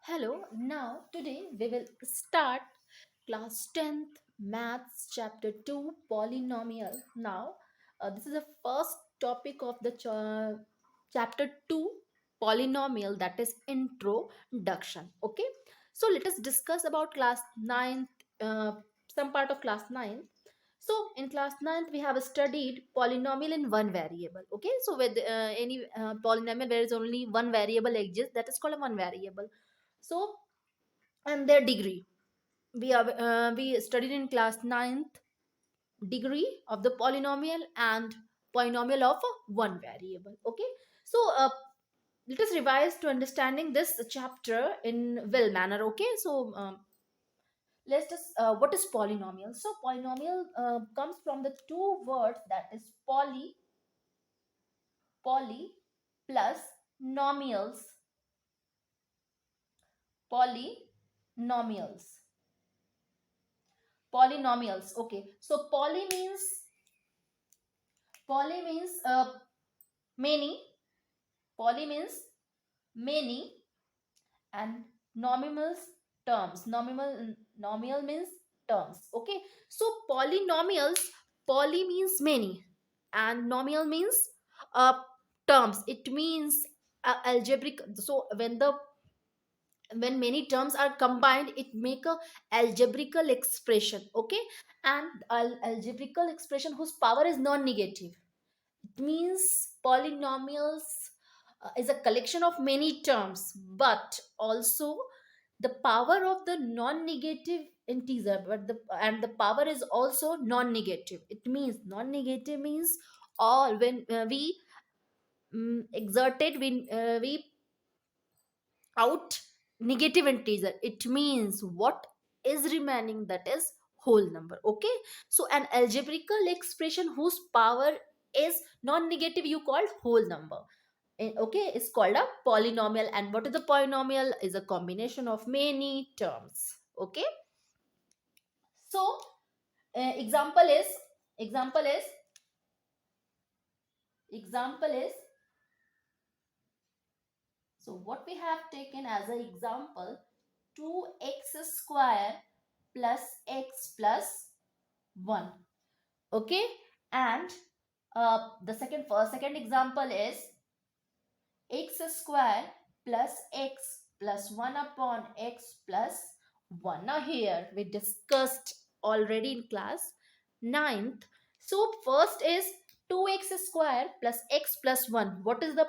Hello, now today we will start class 10th maths chapter 2 polynomial. Now, this is the first topic of the chapter 2 polynomial, that is introduction. Okay, so let us discuss about class 9th, some part of class 9th. So in class 9th we have studied polynomial in one variable. Okay, so with any polynomial there is only one variable exists, that is called a one variable. So and their degree, we studied in class 9th degree of the polynomial and polynomial of one variable. Okay, so let us revise to understanding this chapter in well manner. Okay, so let's just what is polynomial. So polynomial comes from the two words, that is poly plus nomials. Polynomials polynomials. Okay, so poly means many. Poly means many, and nominals terms. Nominal means terms. Okay, so polynomials, poly means many and nominal means uh, terms. It means algebraic. So when many terms are combined, it make a algebraical expression. Okay, and algebraical expression whose power is non-negative. It means polynomials is a collection of many terms, but also the power of the non-negative integer, but the power is also non-negative. It means non-negative means all when we exerted, we out negative integer, it means what is remaining, that is whole number. Okay, so an algebraical expression whose power is non-negative you call whole number. Okay, it's called a polynomial. And what is a polynomial? Is a combination of many terms. Okay, so example is example is so what we have taken as an example, 2x square plus x plus 1. Okay, and the second example is x square plus x plus 1 upon x plus 1. Now here we discussed already in class 9th. So first is 2x square plus x plus 1. What is the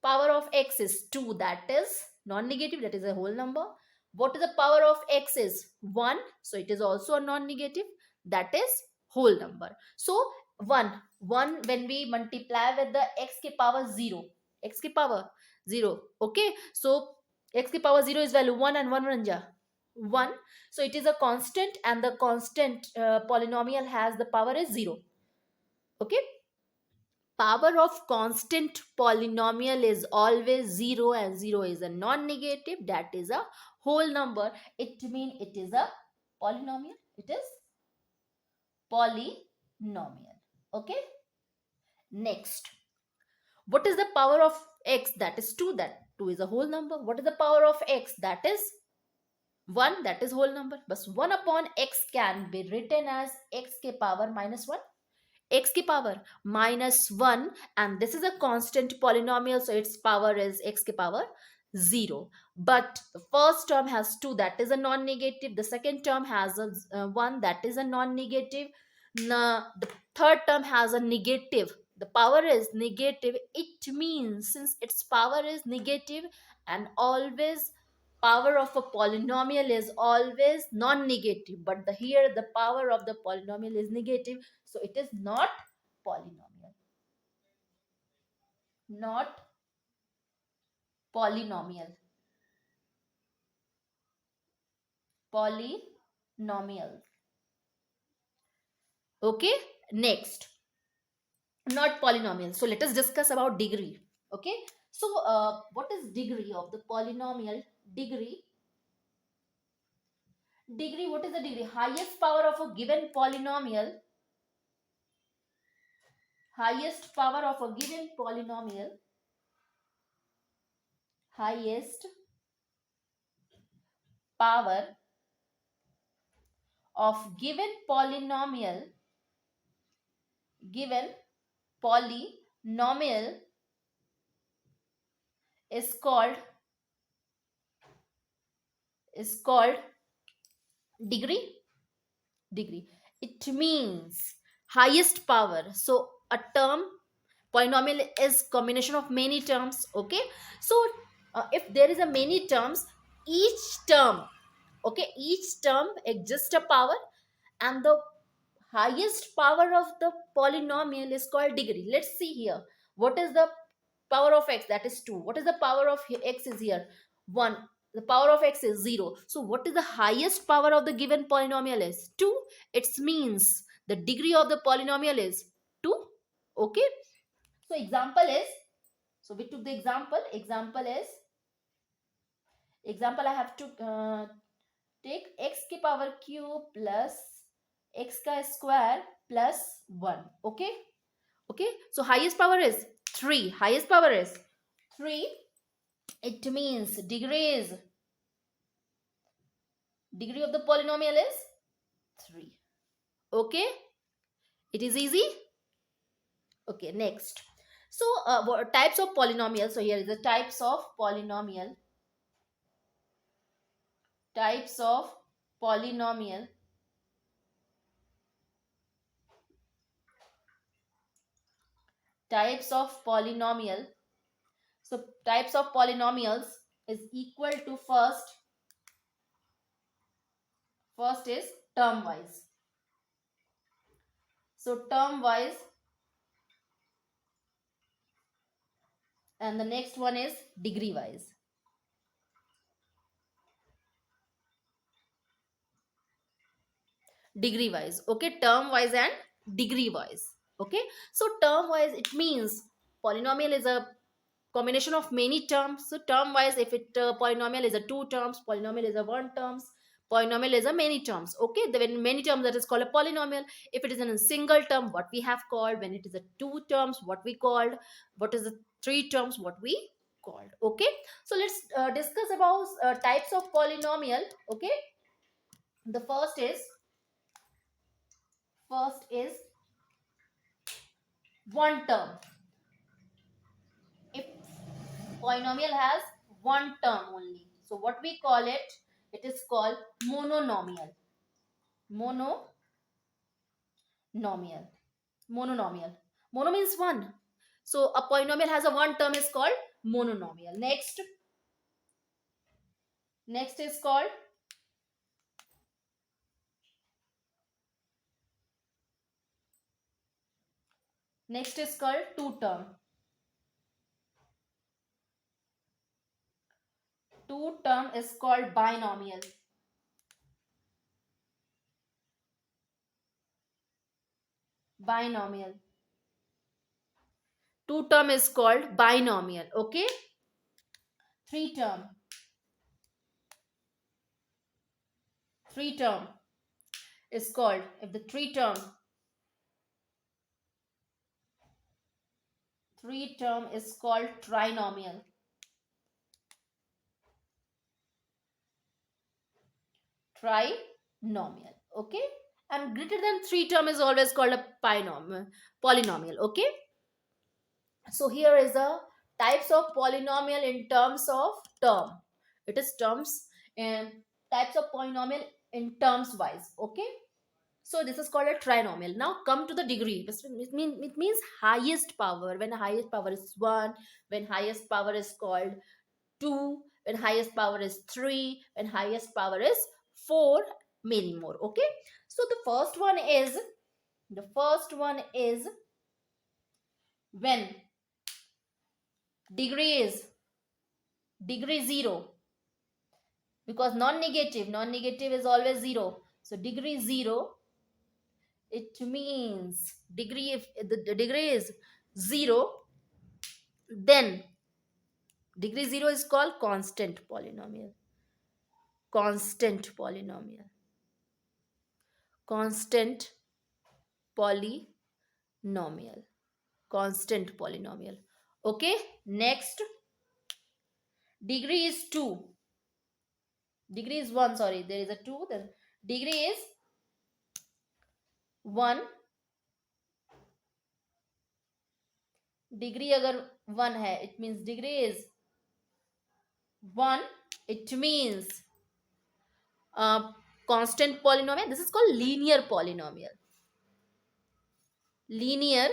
power of x? Is 2, that is non-negative, that is a whole number. What is the power of x? Is 1, so it is also a non-negative, that is whole number. So 1 1 when we multiply with the x ki power 0, x ki power 0. Okay, so x ki power 0 is value 1 and 1 ranja 1. So it is a constant, and the constant polynomial has the power is 0. Okay, power of constant polynomial is always 0, and 0 is a non-negative, that is a whole number. It means it is a polynomial. It is polynomial. Okay, next, what is the power of x? That is 2, that 2 is a whole number. What is the power of x? That is 1, that is whole number. But 1 upon x can be written as x ke power minus 1, x ki power minus 1, and this is a constant polynomial, so its power is x ki power 0. But the first term has 2, that is a non-negative. The second term has a 1, that is a non-negative. The third term has a negative, the power is negative. It means since its power is negative, and always power of a polynomial is always non-negative, but here the power of the polynomial is negative, so it is not polynomial. Not polynomial. Polynomial. Okay, next, not polynomial. So let us discuss about degree. Okay, so what is degree of the polynomial? Degree, what is the degree? Highest power of a given polynomial. Highest power of a given polynomial. Highest power of given polynomial is called degree. Degree, it means highest power. So a term, polynomial is combination of many terms. Okay, so if there is a many terms, each term, okay, each term exists a power, and the highest power of the polynomial is called degree. Let's see here. What is the power of x? That is 2. What is the power of x is here? 1. The power of x is 0. So what is the highest power of the given polynomial is 2. It means the degree of the polynomial is 2. Okay, so example is, so we took the example I have to take x की power cube plus x का square plus 1. Okay, okay, so highest power is 3. Highest power is 3. It means degree of the polynomial is 3. Okay, it is easy. Okay, next. So what types of polynomial? So here is the types of polynomial. Types of polynomial. Types of polynomial. So types of polynomials is equal to first is term wise. So term wise, and the next one is degree wise. Degree wise. Okay, term wise and degree wise. Okay, so term wise, it means polynomial is a combination of many terms. So term wise, if it polynomial is a two terms, polynomial is a one terms, polynomial is a many terms. Okay, when many terms, that is called a polynomial. If it is in a single term, what we have called. When it is a two terms, what we called. What is the three terms, what we called. Okay, so let's discuss about types of polynomial. Okay, the first is one term. If polynomial has one term only, so what we call it, it is called mononomial. Mononomial mononomial mono means one. So a polynomial has a one term is called mononomial. Next is called, two term. Two term is called binomial. Binomial. Two term is called binomial. Okay, three term. Three term is called, if the three term is called trinomial. Trinomial. Okay, and greater than three term is always called a polynomial. Okay, so here is the types of polynomial in terms of term. It is terms and types of polynomial in terms wise. Okay, so this is called a trinomial. Now come to the degree. It means highest power. When highest power is 1, when highest power is called 2, when highest power is 3, when highest power is 4, many more. Okay, so the first one is when degree is degree 0, because non-negative is always 0. So degree 0, it means degree, if the degree is 0, then degree 0 is called constant polynomial. Constant polynomial. Constant polynomial. Constant polynomial. Okay, next, degree is 2. Degree is 1, sorry, there is a 2, then degree is 1. Degree अगर 1 है, it means degree is 1. It means constant polynomial. This is called linear polynomial. Linear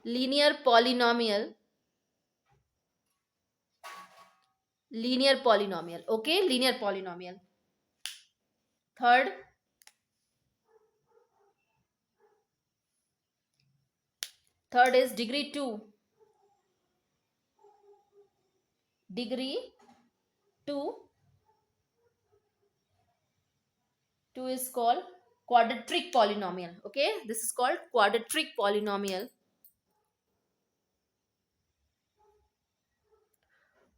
linear polynomial. Linear polynomial. Okay, linear polynomial. Third is degree 2. Degree 2. 2 is called quadratic polynomial. Okay, this is called quadratic polynomial.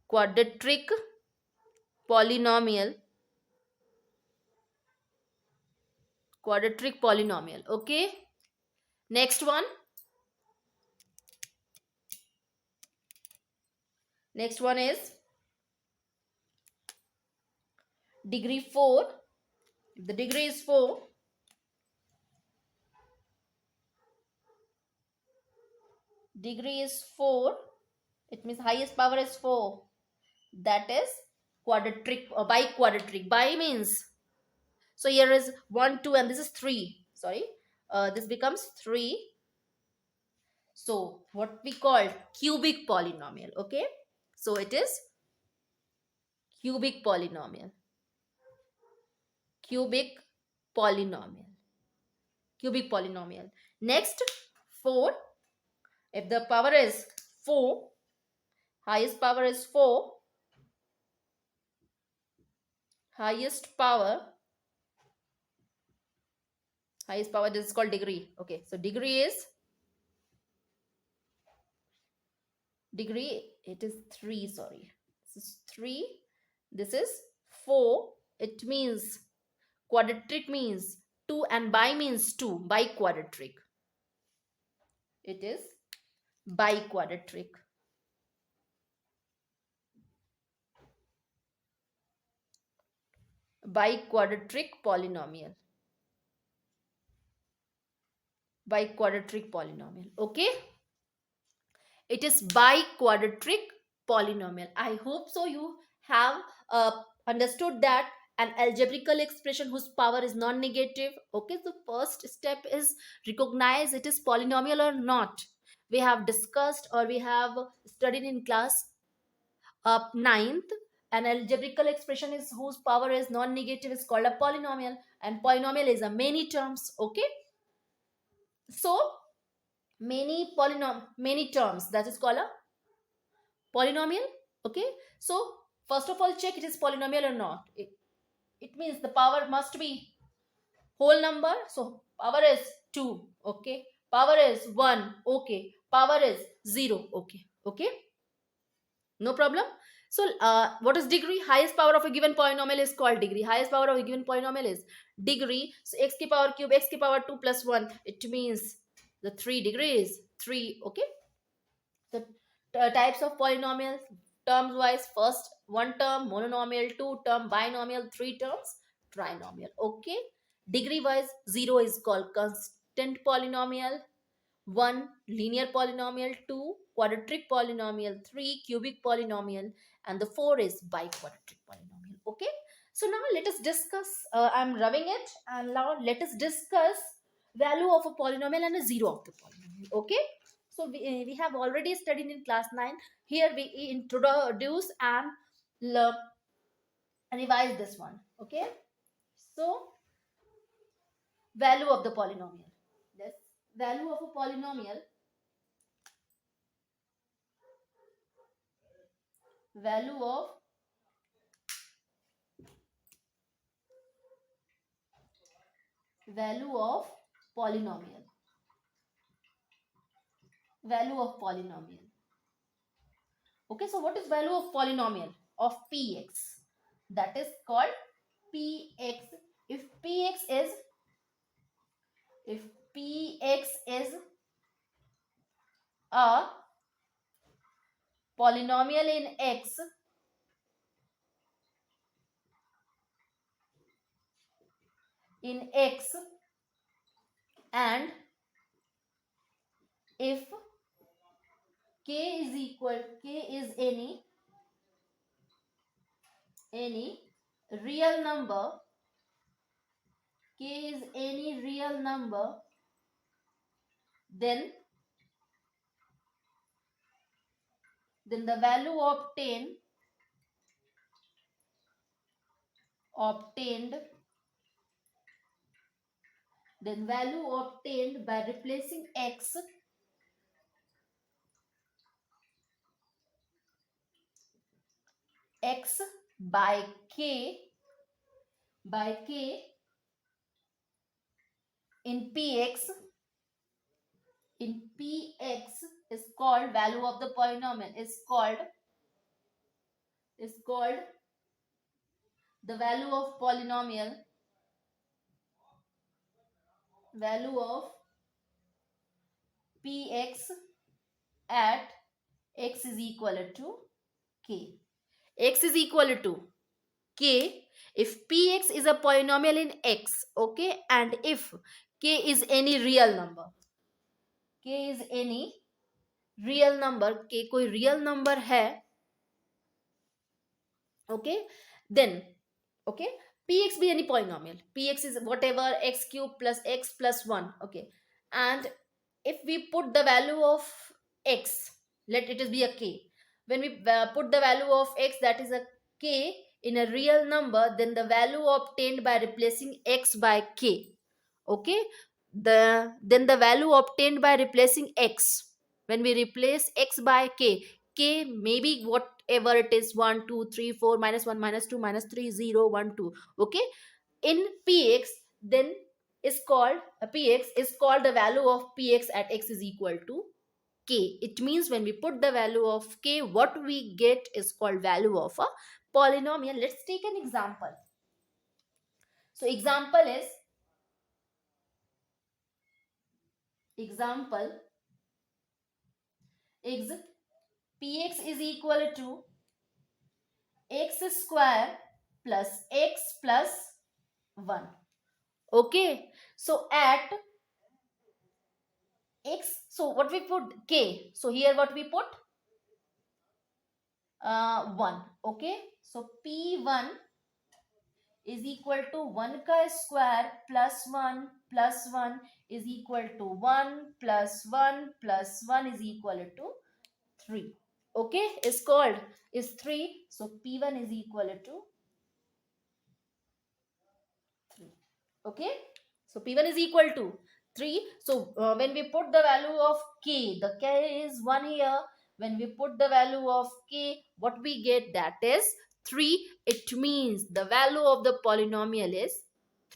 Quadratic polynomial. Quadratic polynomial. Okay, next one. Next one is degree 4. If the degree is 4, degree is 4, it means highest power is 4. That is quadratic or biquadratic. Bi means, so here is 1, 2, and this is 3. Sorry, this becomes 3. So what we call cubic polynomial. Okay, so it is cubic polynomial. Cubic polynomial. Cubic polynomial. Next, 4. If the power is 4, highest power is 4, highest power, this is called degree. Okay, so degree is, degree, it is 3, sorry, this is 3, this is 4. It means quadratic means 2 and bi means 2, biquadratic. It is biquadratic. Biquadratic polynomial. Biquadratic polynomial. Okay, it is biquadratic polynomial. I hope so you have understood that an algebraical expression whose power is non-negative. Okay, so first step is recognize it is polynomial or not. We have discussed or we have studied in class ninth. An algebraical expression is whose power is non-negative is called a polynomial, and polynomial is a many terms. Okay, so many terms, that is called a polynomial. Okay, so first of all check it is polynomial or not. It means the power must be whole number. So power is 2. Okay, power is 1. Okay, power is 0. Okay, okay, no problem. So what is degree? Highest power of a given polynomial is called degree. Highest power of a given polynomial is degree. So x ki power cube, x ki power 2 plus 1, it means the 3 degrees 3. Okay, the types of polynomials, terms wise, first one term monomial, two term binomial, three terms trinomial. Okay, degree wise, 0 is called constant polynomial, 1 linear polynomial, 2 quadratic polynomial, 3 cubic polynomial, and the 4 is biquadratic polynomial. Okay, so now let us discuss, I'm rubbing it, and now let us discuss value of a polynomial and a zero of the polynomial. Okay, so we have already studied in class 9. Here we introduce and revise this one. Okay, so value of the polynomial. This value of a polynomial, value of value of polynomial, value of polynomial. Okay, so what is value of polynomial of px? That is called px. If px is, if px is a polynomial in x, in x, and if k is any real number, k is any real number, then the value obtained then value obtained by replacing x by k in px is called value of the polynomial, is called the value of px at x is equal to k. X is equal to k if px is a polynomial in x, okay, and if k is any real number, k is any real number, के कोई real number है, okay, then okay, px be any polynomial, px is whatever x cube plus x plus 1, okay, and if we put the value of x, let it be a k, when we put the value of x that is a k in a real number, then the value obtained by replacing x by k, okay, then the value obtained by replacing x, when we replace x by k maybe whatever it is, 1 2 3 4 minus 1 minus 2 minus 3 0 1 2, okay, in px, then is called px is called the value of px at x is equal to k. It means when we put the value of k, what we get is called value of a polynomial. Let's take an example. So example is px is equal to x square plus x plus 1, okay, so at x, so what we put k, so here what we put 1, okay, so p1 is equal to 1 ka square plus 1 is equal to 1 plus 1 plus 1 is equal to 3, okay, is called is 3, so p1 is equal to 3, okay, so p1 is equal to 3, so when we put the value of k, the k is 1 here, when we put the value of k, what we get, that is 3, it means the value of the polynomial is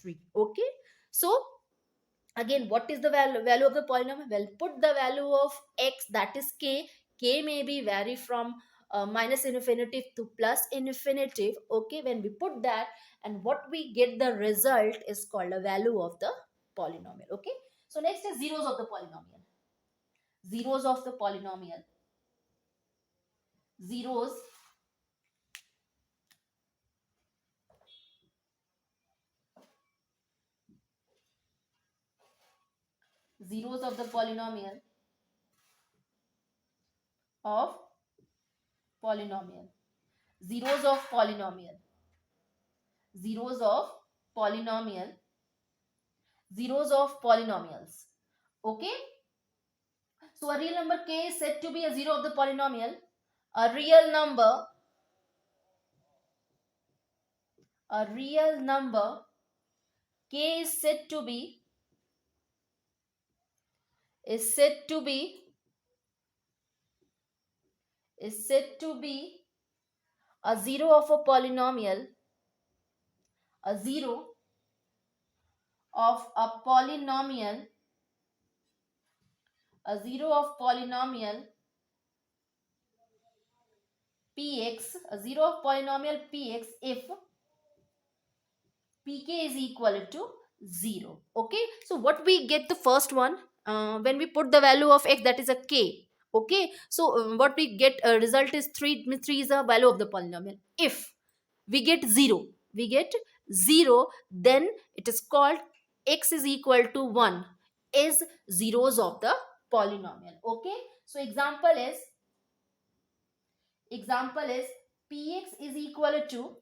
3, okay, so again, what is the value of the polynomial? Well, put the value of x, that is k may be vary from minus infinity to plus infinity, okay, when we put that, and what we get the result is called a value of the polynomial, okay. So next is zeros of the polynomial, zeros zeros of the of polynomial zeros of polynomial zeros of polynomial zeros of polynomials, okay. So a real number k is said to be a zero of the polynomial. A real number k is said to be a zero of a polynomial, a zero of a polynomial, a zero of polynomial px, a zero of polynomial px if pk is equal to 0, okay. So what we get, the first one, when we put the value of x, that is a k, okay, so what we get, result is 3, means 3 is a value of the polynomial. If we get 0, we get 0, then it is called x is equal to 1 is zeros of the polynomial. Okay, so example is px is equal to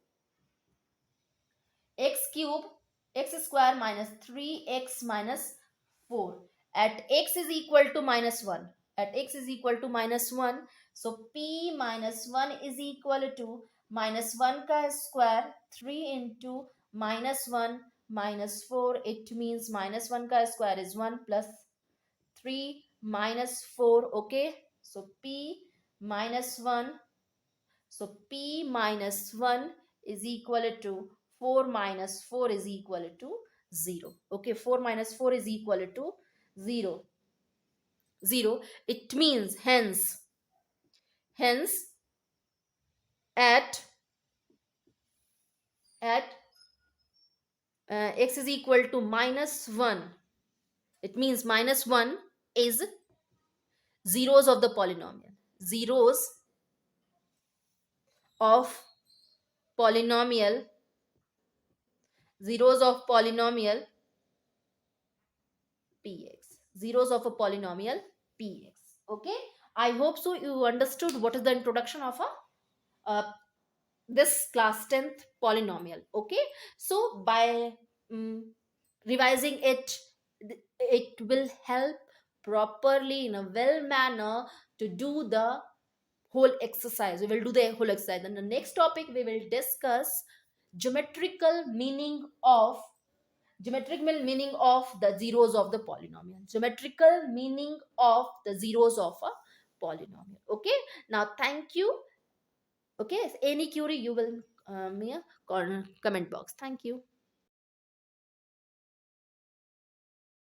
x cube x square minus 3x minus 4 at x is equal to minus 1. At x is equal to minus 1, so p minus 1 is equal to minus 1 ka square 3 into minus 1 minus 4. It means minus 1 ka square is 1 plus 3 minus 4. Okay, so p minus 1, so p minus 1 is equal to 4 minus 4 is equal to 0. Okay, 4 minus 4 is equal to 0. 0. It means hence at at x is equal to minus 1. It means minus 1 is zeros of the polynomial. Zeros of polynomial. Zeros of polynomial px. Zeros of a polynomial px. Okay, I hope so you understood what is the introduction of a this class 10th polynomial. Okay, so by mm, revising it, it will help properly in a well manner to do the whole exercise. We will do the whole exercise. In the next topic we will discuss geometrical meaning of geometrical meaning of the zeros of the polynomial. Geometrical meaning of the zeros of a polynomial. Okay, now thank you. Okay, any query you will me a comment box. Thank you.